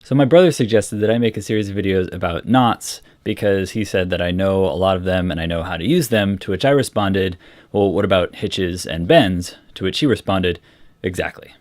So my brother suggested that I make a series of videos about knots because he said that I know a lot of them and I know how to use them, to which I responded, well, what about hitches and bends? To which he responded, exactly.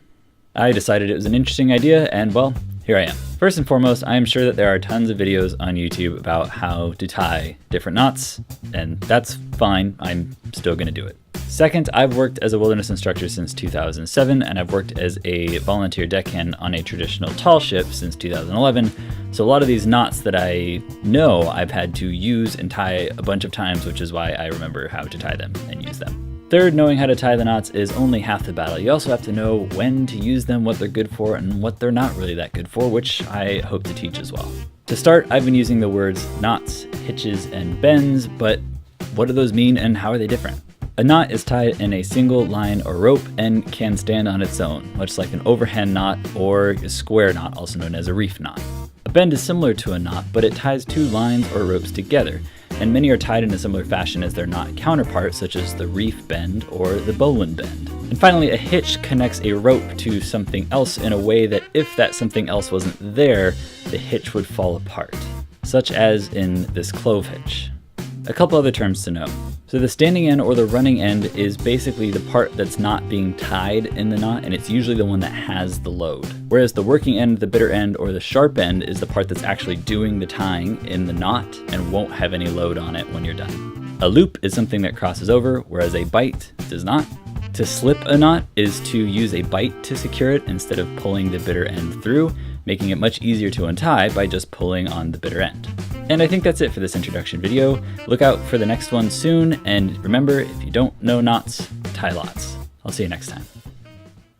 I decided it was an interesting idea and, well, here I am. First and foremost, I am sure that there are tons of videos on YouTube about how to tie different knots, and that's fine. I'm still gonna do it. Second, I've worked as a wilderness instructor since 2007, and I've worked as a volunteer deckhand on a traditional tall ship since 2011. So a lot of these knots that I know I've had to use and tie a bunch of times, which is why I remember how to tie them and use them. Third, knowing how to tie the knots is only half the battle. You also have to know when to use them, what they're good for, and what they're not really that good for, which I hope to teach as well. To start, I've been using the words knots, hitches, and bends, but what do those mean and how are they different? A knot is tied in a single line or rope and can stand on its own, much like an overhand knot or a square knot, also known as a reef knot. A bend is similar to a knot, but it ties two lines or ropes together, and many are tied in a similar fashion as their knot counterparts, such as the reef bend or the bowline bend. And finally, a hitch connects a rope to something else in a way that if that something else wasn't there, the hitch would fall apart, such as in this clove hitch. A couple other terms to know. So the standing end or the running end is basically the part that's not being tied in the knot, and it's usually the one that has the load. Whereas the working end, the bitter end, or the sharp end is the part that's actually doing the tying in the knot and won't have any load on it when you're done. A loop is something that crosses over, whereas a bight does not. To slip a knot is to use a bight to secure it instead of pulling the bitter end through, making it much easier to untie by just pulling on the bitter end. And I think that's it for this introduction video. Look out for the next one soon, and remember, if you don't know knots, tie lots. I'll see you next time.